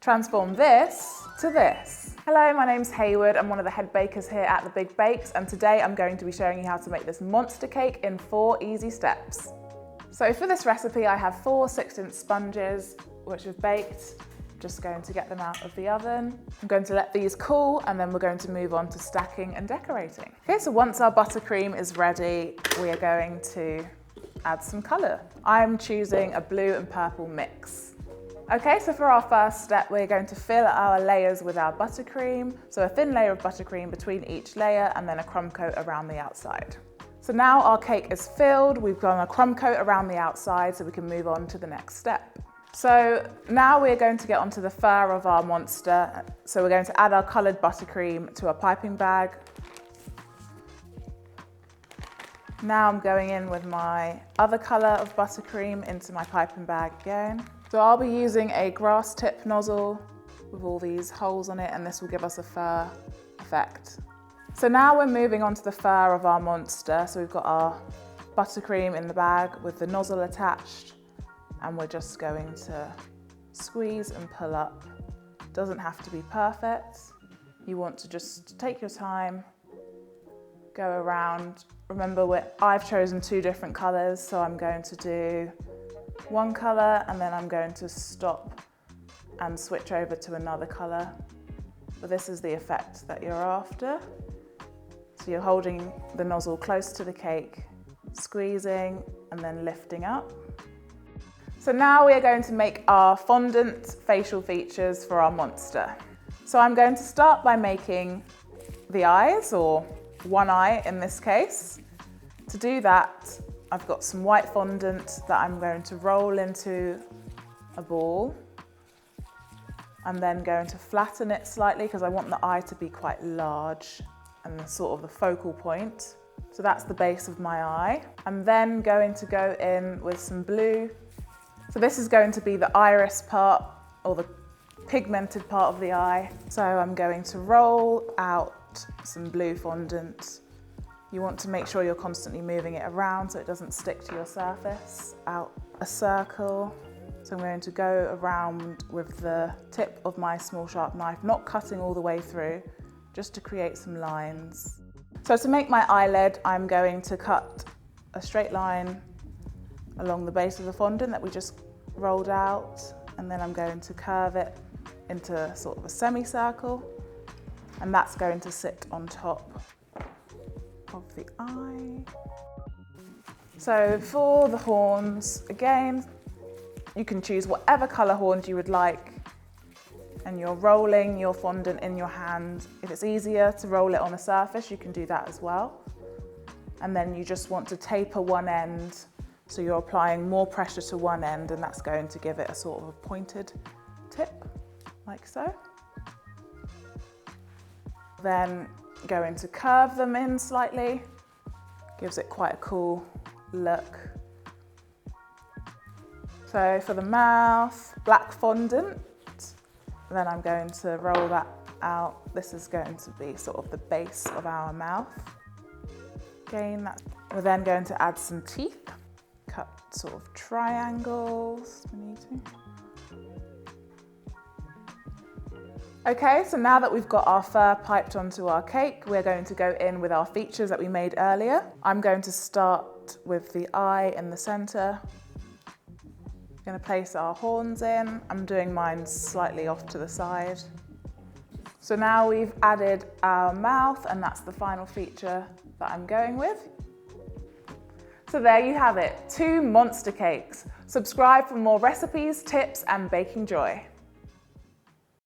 Transform this to this. Hello, my name's Hayward. I'm one of the head bakers here at The Big Bakes, and today I'm going to be showing you how to make this monster cake in 4 easy steps. So for this recipe, I have 4 6-inch sponges, which have baked. Just going to get them out of the oven. I'm going to let these cool, and then we're going to move on to stacking and decorating. Okay, so once our buttercream is ready, we are going to add some colour. I'm choosing a blue and purple mix. Okay, so for our first step, we're going to fill our layers with our buttercream. So a thin layer of buttercream between each layer and then a crumb coat around the outside. So now our cake is filled, we've done a crumb coat around the outside so we can move on to the next step. So now we're going to get onto the fur of our monster. So we're going to add our coloured buttercream to a piping bag. Now I'm going in with my other colour of buttercream into my piping bag again. So I'll be using a grass tip nozzle with all these holes on it, and this will give us a fur effect. So now we're moving on to the fur of our monster. So we've got our buttercream in the bag with the nozzle attached, and we're just going to squeeze and pull up. Doesn't have to be perfect. You want to just take your time, go around. Remember, I've chosen 2 different colours, so I'm going to do one colour and then I'm going to stop and switch over to another colour. But this is the effect that you're after. So you're holding the nozzle close to the cake, squeezing and then lifting up. So now we are going to make our fondant facial features for our monster. So I'm going to start by making the eyes, or one eye in this case. To do that, I've got some white fondant that I'm going to roll into a ball. I'm then going to flatten it slightly because I want the eye to be quite large and sort of the focal point. So that's the base of my eye. I'm then going to go in with some blue. So this is going to be the iris part, or the pigmented part of the eye. So I'm going to roll out some blue fondant. You want to make sure you're constantly moving it around so it doesn't stick to your surface. Out a circle. So I'm going to go around with the tip of my small sharp knife, not cutting all the way through, just to create some lines. So to make my eyelid, I'm going to cut a straight line along the base of the fondant that we just rolled out, and then I'm going to curve it into sort of a semicircle, and that's going to sit on top of the eye. So for the horns, again, you can choose whatever colour horns you would like, and you're rolling your fondant in your hand. If it's easier to roll it on a surface, you can do that as well. And then you just want to taper one end, so you're applying more pressure to one end, and that's going to give it a sort of a pointed tip, like so. Then going to curve them in slightly, gives it quite a cool look. So for the mouth, black fondant, then I'm going to roll that out. This is going to be sort of the base of our mouth. Again, we're then going to add some teeth, cut sort of triangles if we need to. Okay, so now that we've got our fur piped onto our cake, we're going to go in with our features that we made earlier. I'm going to start with the eye in the center. I'm going to place our horns in. I'm doing mine slightly off to the side. So now we've added our mouth, and that's the final feature that I'm going with. So there you have it, 2 monster cakes. Subscribe for more recipes, tips, and baking joy.